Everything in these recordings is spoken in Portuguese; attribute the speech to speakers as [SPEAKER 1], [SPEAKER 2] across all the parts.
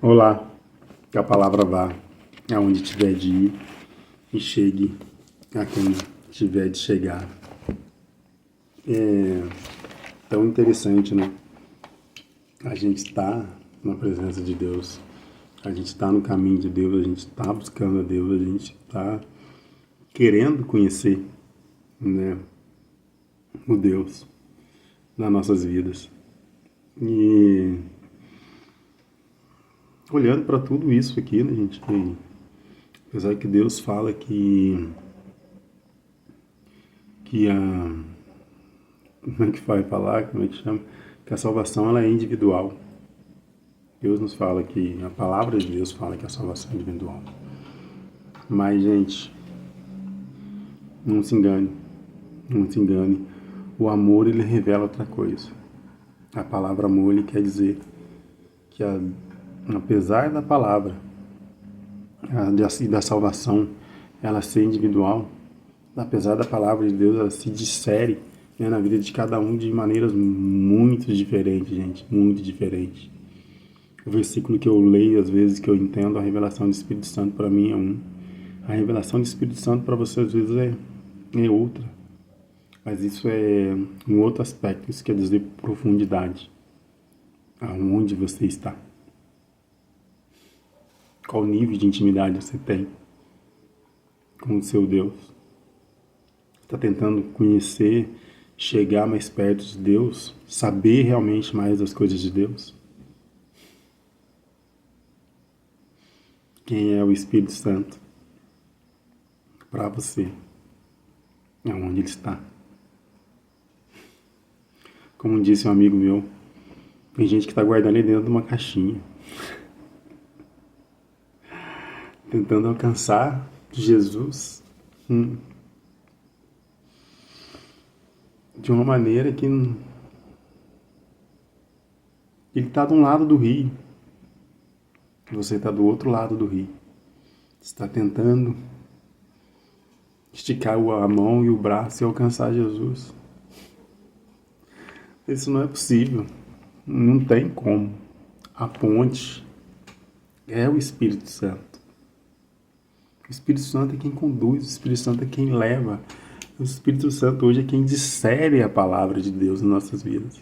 [SPEAKER 1] Olá, que a palavra vá aonde tiver de ir e chegue a quem tiver de chegar. É tão interessante, né? A gente está na presença de Deus, a gente está no caminho de Deus, a gente está buscando a Deus, a gente está querendo conhecer, né, o Deus nas nossas vidas. E olhando para tudo isso aqui, né, gente, apesar que Deus fala que como é que vai falar, como é que chama? Que a salvação ela é individual. Deus nos fala que, a palavra de Deus fala que a salvação é individual. Mas, gente, não se engane, não se engane. O amor, ele revela outra coisa. A palavra amor, ele quer dizer que apesar da palavra e da salvação ela ser individual, apesar da palavra de Deus ela se dissere, né, na vida de cada um de maneiras muito diferentes, gente, muito diferentes. O versículo que eu leio, às vezes, que eu entendo, a revelação do Espírito Santo para mim é um. A revelação do Espírito Santo para você, às vezes, é outra. Mas isso é um outro aspecto, isso quer dizer profundidade. Aonde você está. Qual nível de intimidade você tem com o seu Deus. Está tentando conhecer, chegar mais perto de Deus, saber realmente mais das coisas de Deus. Quem é o Espírito Santo para você? Aonde ele está? Como disse um amigo meu, tem gente que está guardando ele dentro de uma caixinha, tentando alcançar Jesus de uma maneira que ele está de um lado do rio, você está do outro lado do rio. Você está tentando esticar a mão e o braço e alcançar Jesus. Isso não é possível. Não tem como. A ponte é o Espírito Santo. O Espírito Santo é quem conduz, o Espírito Santo é quem leva. O Espírito Santo hoje é quem dissere a palavra de Deus em nossas vidas.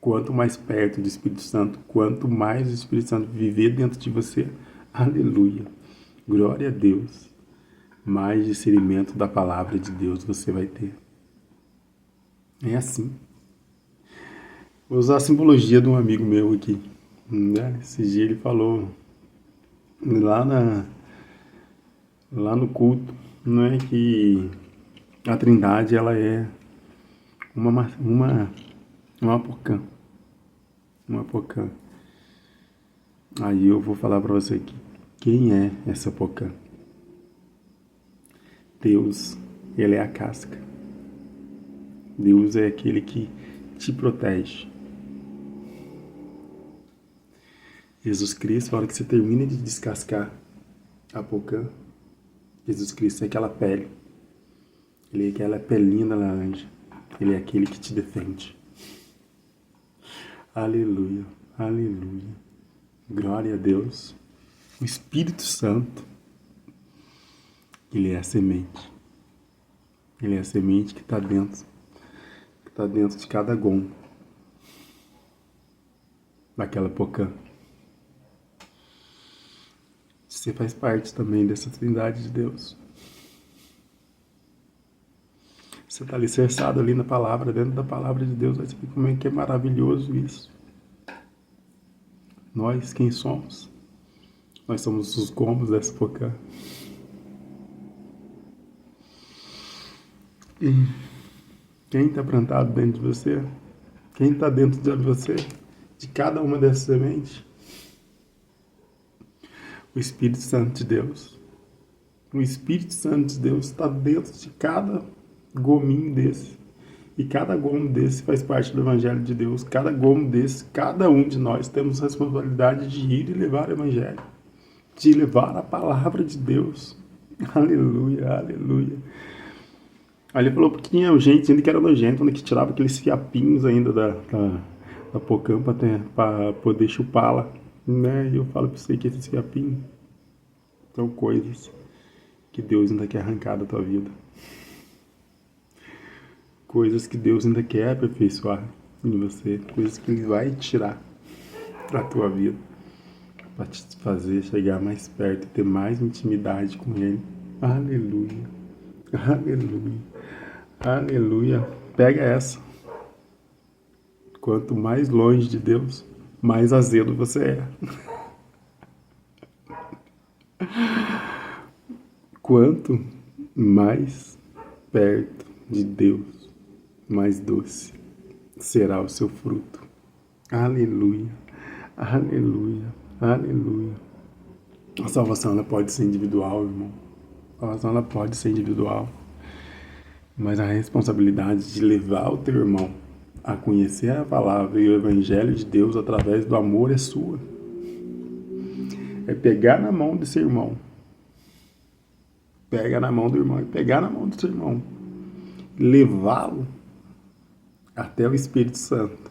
[SPEAKER 1] Quanto mais perto do Espírito Santo, quanto mais o Espírito Santo viver dentro de você, aleluia, glória a Deus, mais discernimento da palavra de Deus você vai ter. É assim. Vou usar a simbologia de um amigo meu aqui. Né? Esse dia ele falou lá no culto, não é que a Trindade ela é uma pocã. Uma pocã. Aí eu vou falar para você aqui. Quem é essa pocã? Deus, ele é a casca. Deus é aquele que te protege. Jesus Cristo, na hora que você termina de descascar a pocã, Jesus Cristo é aquela pele. Ele é aquela pelinha da laranja. Ele é aquele que te defende. Aleluia, aleluia. Glória a Deus. O Espírito Santo, ele é a semente. Ele é a semente que está dentro de cada gomo daquela pocã. Você faz parte também dessa trindade de Deus. Você está alicerçado ali na palavra, dentro da palavra de Deus. Vai saber como é que é maravilhoso isso. Nós, quem somos? Nós somos os gomos dessa pocã. E quem está plantado dentro de você? Quem está dentro de você? De cada uma dessas sementes? O Espírito Santo de Deus. O Espírito Santo de Deus está dentro de cada gominho desse. E cada gomo desse faz parte do Evangelho de Deus. Cada gomo desse, cada um de nós temos a responsabilidade de ir e levar o Evangelho. De levar a palavra de Deus. Aleluia, aleluia. Aí ele falou que tinha gente ainda que era nojento, ainda que tirava aqueles fiapinhos ainda da pocã para poder chupá-la. né? E eu falo pra você que esses capim são coisas que Deus ainda quer arrancar da tua vida. Coisas que Deus ainda quer aperfeiçoar em você. Coisas que Ele vai tirar da tua vida para te fazer chegar mais perto e ter mais intimidade com Ele. Aleluia. Aleluia. Aleluia. Pega essa. Quanto mais longe de Deus, mais azedo você é. Quanto mais perto de Deus, mais doce será o seu fruto. Aleluia. Aleluia. Aleluia. A salvação ela pode ser individual, irmão. A salvação ela pode ser individual. Mas a responsabilidade de levar o teu irmão a conhecer a palavra e o evangelho de Deus através do amor é sua. É pegar na mão desse irmão. Pega na mão do irmão e pegar na mão do seu irmão. Levá-lo até o Espírito Santo.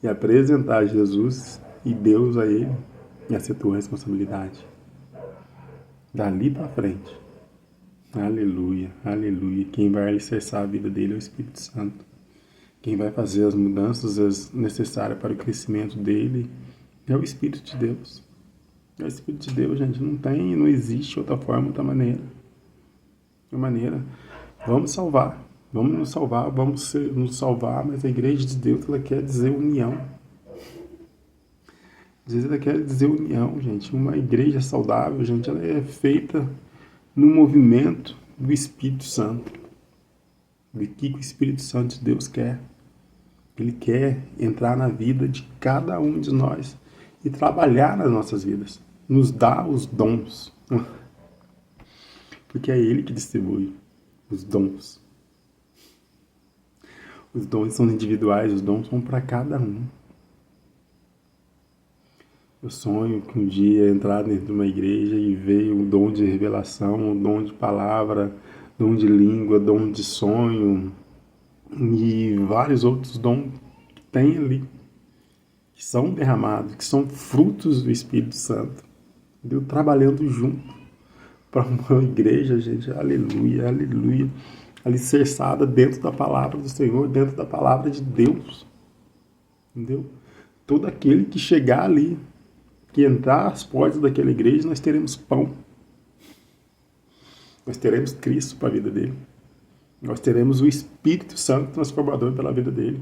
[SPEAKER 1] E apresentar Jesus e Deus a ele. E essa é a tua responsabilidade. Dali para frente. Aleluia, aleluia. Quem vai alicerçar a vida dele é o Espírito Santo. Quem vai fazer as mudanças necessárias para o crescimento dele é o Espírito de Deus. É o Espírito de Deus, gente. Não existe outra forma, outra maneira. Vamos salvar. Vamos nos salvar, nos salvar, mas a igreja de Deus, ela quer dizer união. Ela quer dizer união, gente. Uma igreja saudável, gente, ela é feita no movimento do Espírito Santo. Do que o Espírito Santo de Deus quer. Ele quer entrar na vida de cada um de nós e trabalhar nas nossas vidas. Nos dá os dons. Porque é Ele que distribui os dons. Os dons são individuais, os dons são para cada um. Eu sonho que um dia entrar dentro de uma igreja e ver o dom de revelação, o dom de palavra, dom de língua, dom de sonho e vários outros dons que tem ali, que são derramados, que são frutos do Espírito Santo. Deus trabalhando junto para uma igreja, gente, aleluia, aleluia, alicerçada dentro da palavra do Senhor, dentro da palavra de Deus, entendeu? Todo aquele que chegar ali, que entrar às portas daquela igreja, nós teremos pão. Nós teremos Cristo para a vida dele. Nós teremos o Espírito Santo transformador pela vida dele.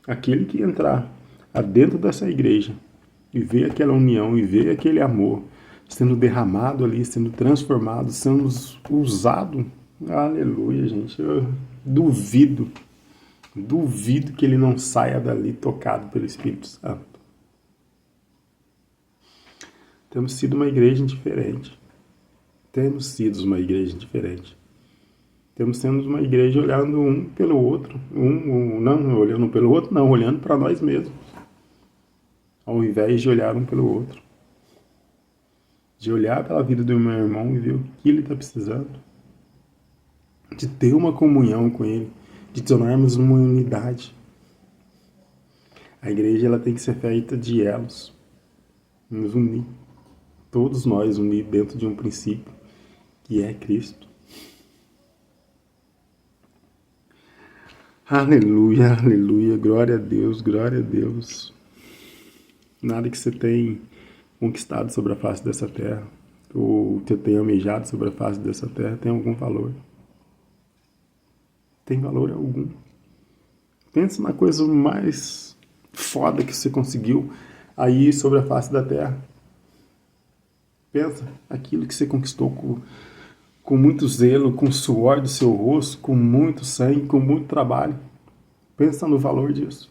[SPEAKER 1] Aquele que entrar dentro dessa igreja e ver aquela união, e ver aquele amor sendo derramado ali, sendo transformado, sendo usado, aleluia, gente. Eu duvido que ele não saia dali tocado pelo Espírito Santo. Temos sido uma igreja indiferente. Temos sido uma igreja indiferente. Temos sido uma igreja olhando um pelo outro. Não olhando um pelo outro, não, olhando para nós mesmos. Ao invés de olhar um pelo outro. De olhar pela vida do meu irmão e ver o que ele está precisando. De ter uma comunhão com ele. De tornarmos uma unidade. A igreja ela tem que ser feita de elos. Nos unir. Todos nós unir dentro de um princípio, que é Cristo. Aleluia, aleluia, glória a Deus, glória a Deus. Nada que você tenha conquistado sobre a face dessa terra, ou que você tenha almejado sobre a face dessa terra, tem algum valor. Tem valor algum. Pensa na coisa mais foda que você conseguiu aí sobre a face da terra. Pensa aquilo que você conquistou com muito zelo, com o suor do seu rosto, com muito sangue, com muito trabalho. Pensa no valor disso.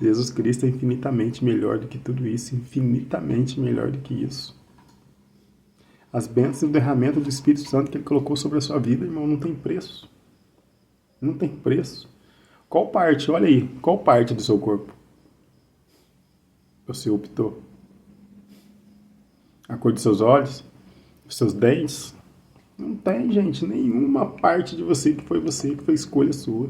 [SPEAKER 1] Jesus Cristo é infinitamente melhor do que tudo isso, infinitamente melhor do que isso. As bênçãos e o derramamento do Espírito Santo que Ele colocou sobre a sua vida, irmão, não tem preço. Não tem preço. Qual parte, olha aí, qual parte do seu corpo você optou? A cor dos seus olhos? Os seus dentes? Não tem, gente, nenhuma parte de você, que foi escolha sua.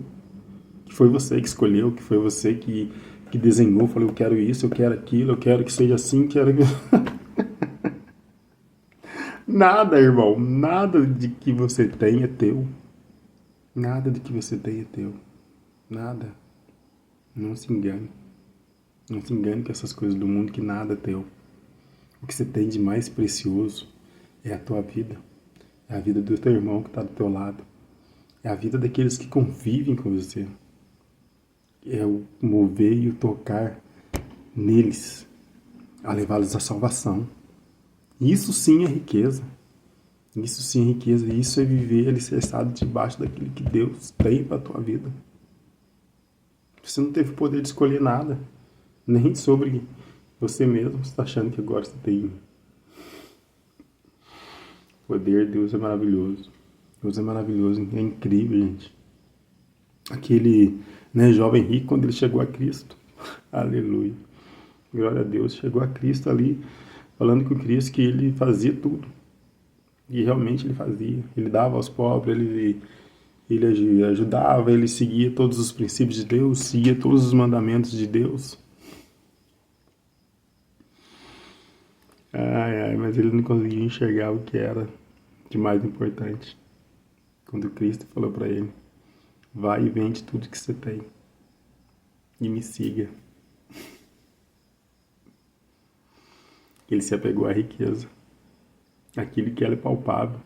[SPEAKER 1] Que foi você que escolheu, que foi você que que desenhou, falou, eu quero isso, eu quero aquilo, eu quero que seja assim, quero que... Nada, irmão, nada de que você tem é teu. Nada de que você tem é teu. Nada. Não se engane. Não se engane com essas coisas do mundo, que nada é teu. O que você tem de mais precioso é a tua vida. É a vida do teu irmão que está do teu lado. É a vida daqueles que convivem com você. É o mover e o tocar neles, a levá-los à salvação. Isso sim é riqueza. Isso sim é riqueza. Isso é viver alicerçado debaixo daquilo que Deus tem para a tua vida. Você não teve o poder de escolher nada. Nem sobre você mesmo. Você está achando que agora você tem poder. Deus é maravilhoso. Deus é maravilhoso. É incrível, gente. Aquele jovem rico, quando ele chegou a Cristo. Aleluia. Glória a Deus. Chegou a Cristo ali, falando com Cristo que ele fazia tudo. E realmente ele fazia. Ele dava aos pobres, ele ajudava, ele seguia todos os princípios de Deus, seguia todos os mandamentos de Deus. Mas ele não conseguia enxergar o que era de mais importante. Quando Cristo falou para ele, vai e vende tudo que você tem e me siga. Ele se apegou à riqueza, aquilo que era palpável,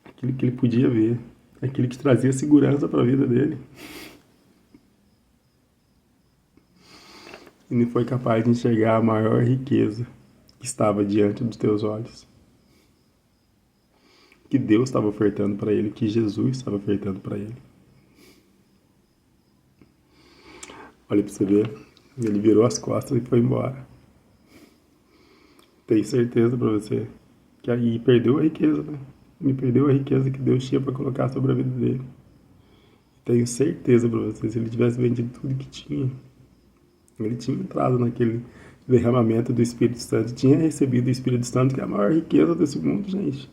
[SPEAKER 1] aquilo que ele podia ver, aquilo que trazia segurança para a vida dele. E não foi capaz de enxergar a maior riqueza que estava diante dos teus olhos. Que Deus estava ofertando para ele, que Jesus estava ofertando para ele. Olha para você ver, ele virou as costas e foi embora. Tenho certeza para você que aí perdeu a riqueza, né? Ele perdeu a riqueza que Deus tinha para colocar sobre a vida dele. Tenho certeza para você, se ele tivesse vendido tudo que tinha, ele tinha entrado naquele derramamento do Espírito Santo, tinha recebido o Espírito Santo, que é a maior riqueza desse mundo, gente.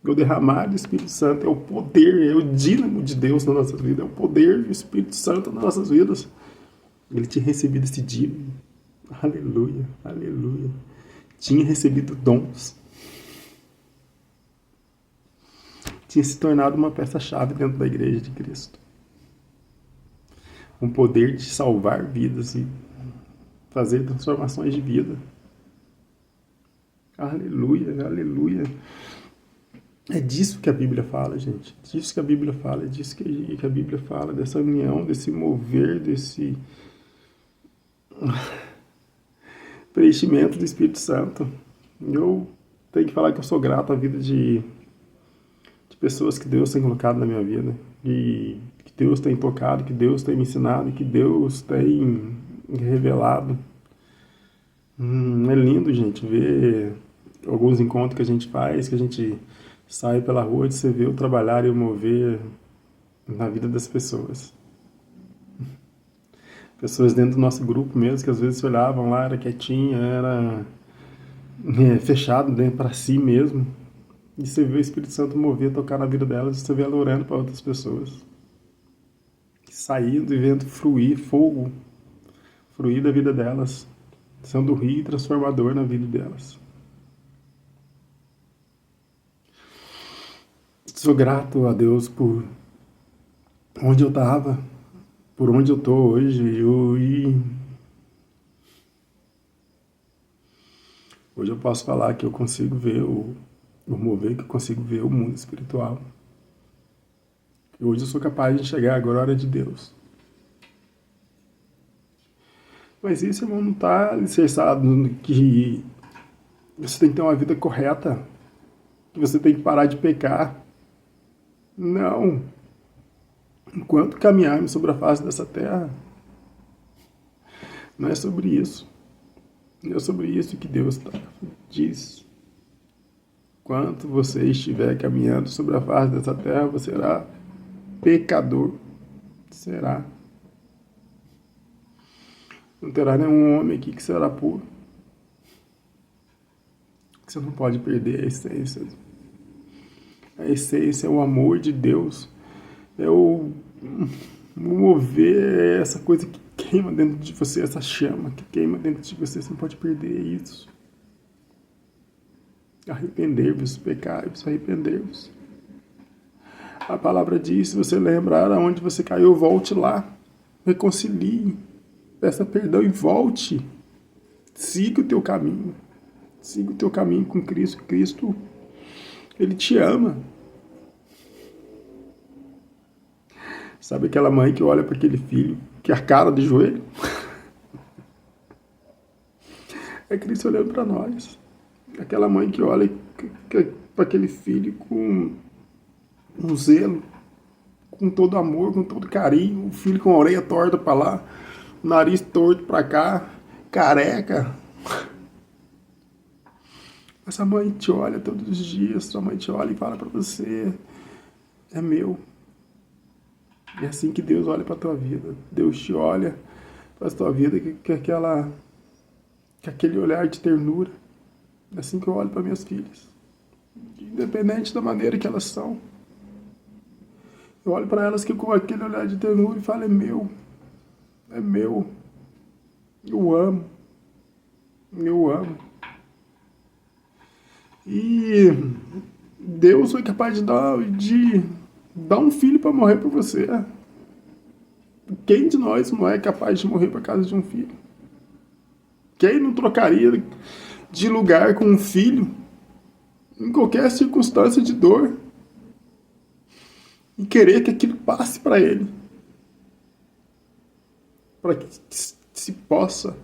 [SPEAKER 1] O derramar do Espírito Santo é o poder, é o dínamo de Deus na nossa vida, é o poder do Espírito Santo nas nossas vidas. Ele tinha recebido esse dínamo. Aleluia, aleluia. Tinha recebido dons. Tinha se tornado uma peça-chave dentro da igreja de Cristo. Um poder de salvar vidas e fazer transformações de vida. Aleluia, aleluia. É disso que a Bíblia fala, gente. É disso que a Bíblia fala. É disso que a Bíblia fala. Dessa união, desse mover, desse preenchimento do Espírito Santo. Eu tenho que falar que eu sou grato à vida de pessoas que Deus tem colocado na minha vida. E que Deus tem tocado, que Deus tem me ensinado, que Deus tem revelado. É lindo, gente, ver alguns encontros que a gente faz, que a gente sai pela rua e você vê o trabalhar e o mover na vida das pessoas. Pessoas dentro do nosso grupo mesmo, que às vezes se olhavam lá, era quietinha, era fechado dentro para si mesmo. E você vê o Espírito Santo mover, tocar na vida delas, e você vê ela orando para outras pessoas. Saindo e vendo fluir fogo, fluir da vida delas, sendo rio transformador na vida delas. Sou grato a Deus por onde eu estava, por onde eu estou hoje. Hoje eu posso falar que eu consigo ver o mover, que eu consigo ver o mundo espiritual. E hoje eu sou capaz de enxergar a glória de Deus. Mas isso, irmão, não está alicerçado no que você tem que ter uma vida correta, que você tem que parar de pecar. Não. Enquanto caminharmos sobre a face dessa terra, não é sobre isso. Não é sobre isso que Deus diz. Enquanto você estiver caminhando sobre a face dessa terra, você será pecador. Será. Não terá nenhum homem aqui que será puro. Você não pode perder a essência. A essência é o amor de Deus. É o mover, é essa coisa que queima dentro de você, essa chama que queima dentro de você, você não pode perder isso. Arrepender-vos, pecai-vos, arrepender-vos. A palavra diz, se você lembrar aonde você caiu, volte lá, reconcilie, peça perdão e volte. Siga o teu caminho. Siga o teu caminho com Cristo. Cristo, Ele te ama. Sabe aquela mãe que olha para aquele filho, que é a cara de joelho? É Cristo olhando para nós. Aquela mãe que olha para aquele filho com um zelo, com todo amor, com todo carinho. O filho com a orelha torta para lá, o nariz torto para cá, careca. Essa mãe te olha todos os dias, sua mãe te olha e fala para você, é meu. É assim que Deus olha para a tua vida. Deus te olha para a tua vida com aquele olhar de ternura. É assim que eu olho para minhas filhas. Independente da maneira que elas são. Eu olho para elas com aquele olhar de ternura e falo, é meu. É meu. Eu amo. Eu amo. E Deus foi capaz de dar um filho para morrer por você. Quem de nós não é capaz de morrer por causa de um filho? Quem não trocaria de lugar com um filho em qualquer circunstância de dor e querer que aquilo passe para ele, para que se possa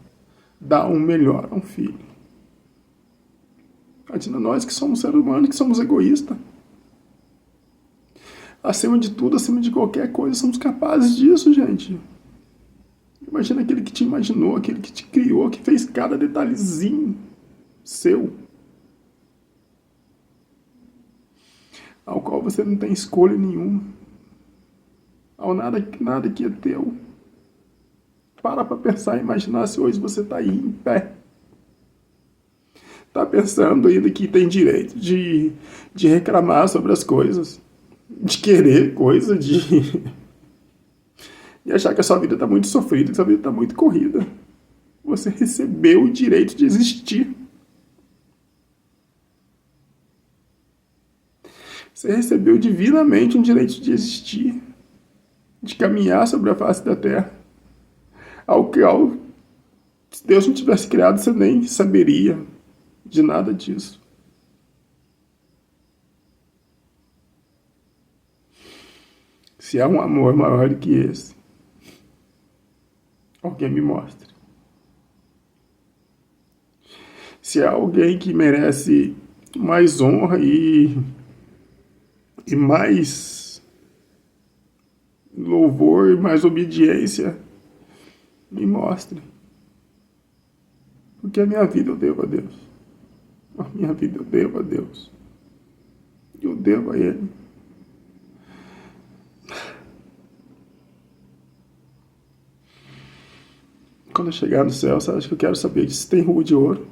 [SPEAKER 1] dar um melhor a um filho? Imagina nós que somos seres humanos, que somos egoístas. Acima de tudo, acima de qualquer coisa, somos capazes disso, gente. Imagina aquele que te imaginou, aquele que te criou, que fez cada detalhezinho seu, ao qual você não tem escolha nenhuma, ao nada que é teu. Para pensar e imaginar se hoje você está aí em pé. Está pensando ainda que tem direito de reclamar sobre as coisas, de querer coisa, de achar que a sua vida está muito sofrida, que a sua vida está muito corrida. Você recebeu o direito de existir. Você recebeu divinamente um direito de existir, de caminhar sobre a face da terra. Se Deus não tivesse criado, você nem saberia de nada disso. Se há um amor maior do que esse, alguém me mostre. Se há alguém que merece mais honra e mais louvor e mais obediência, me mostre. Porque a minha vida eu devo a Deus. A minha vida eu devo a Deus. Eu devo a Ele. Quando eu chegar no céu, você acha que eu quero saber se tem rua de ouro?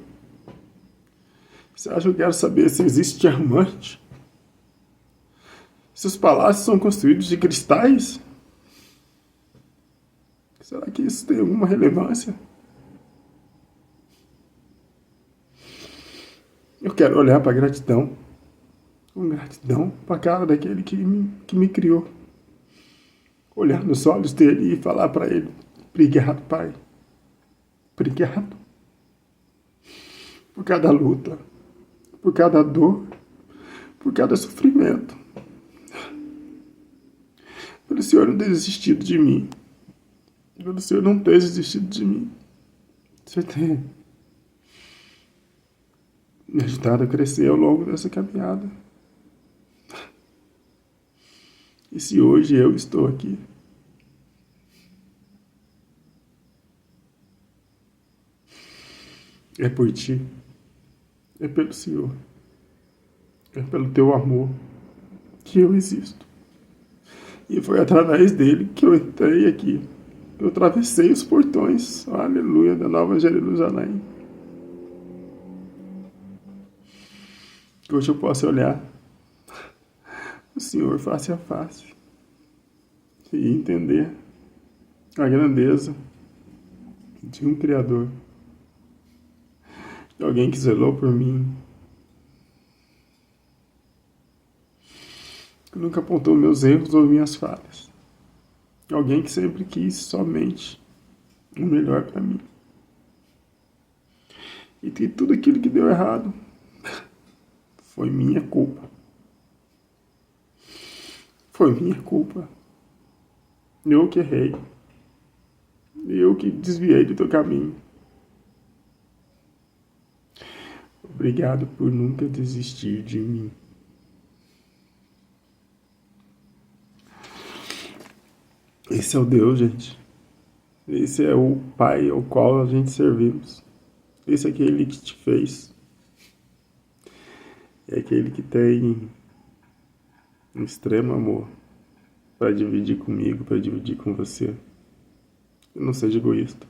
[SPEAKER 1] Você acha que eu quero saber se existe diamante? Se os palácios são construídos de cristais? Será que isso tem alguma relevância? Eu quero olhar para a gratidão, com gratidão para a cara daquele que me criou. Olhar nos olhos dele e falar para ele, obrigado, Pai. Obrigado por cada luta, por cada dor, por cada sofrimento. Pelo Senhor não ter desistido de mim. Pelo Senhor não ter desistido de mim. Você tem me ajudado a crescer ao longo dessa caminhada. E se hoje eu estou aqui, é por ti, é pelo Senhor, é pelo teu amor que eu existo. E foi através dele que eu entrei aqui, que eu atravessei os portões, aleluia, da Nova Jerusalém. Que hoje eu posso olhar o Senhor face a face e entender a grandeza de um Criador, de alguém que zelou por mim, que nunca apontou meus erros ou minhas falhas, de alguém que sempre quis somente o melhor para mim. E que tudo aquilo que deu errado foi minha culpa. Foi minha culpa. Eu que errei. Eu que desviei do teu caminho. Obrigado por nunca desistir de mim. Esse é o Deus, gente. Esse é o Pai ao qual a gente servimos. Esse é aquele que te fez. É aquele que tem um extremo amor para dividir comigo, para dividir com você. Não seja egoísta.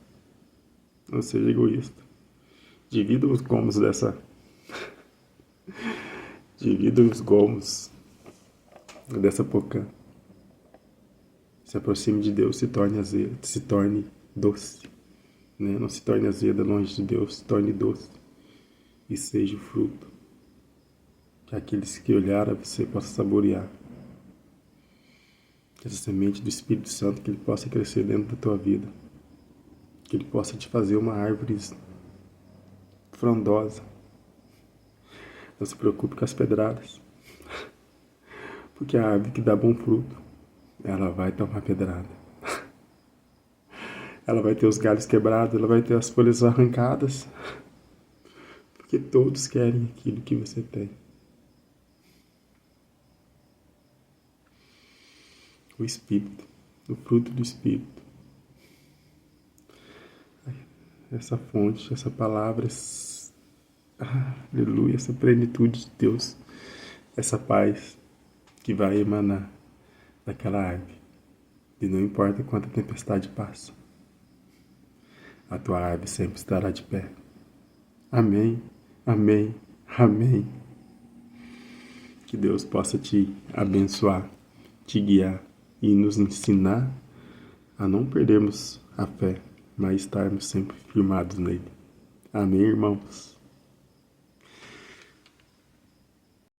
[SPEAKER 1] Não seja egoísta. Divida os gomos dessa. Divida os gomos dessa pocã. Se aproxime de Deus, se torne azedo, se torne doce. Né? Não se torne azeda longe de Deus, se torne doce. E seja o fruto que aqueles que olharam a você possam saborear. Que essa semente do Espírito Santo, que ele possa crescer dentro da tua vida. Que ele possa te fazer uma árvore frondosa. Não se preocupe com as pedradas. Porque a árvore que dá bom fruto, ela vai tomar pedrada. Ela vai ter os galhos quebrados, ela vai ter as folhas arrancadas. Porque todos querem aquilo que você tem. O Espírito, o fruto do Espírito. Essa fonte, essa palavra, aleluia, essa plenitude de Deus, essa paz que vai emanar daquela árvore. E não importa quanta tempestade passa, a tua árvore sempre estará de pé. Amém, amém, amém. Que Deus possa te abençoar, te guiar e nos ensinar a não perdermos a fé, mas estarmos sempre firmados nele. Amém, irmãos?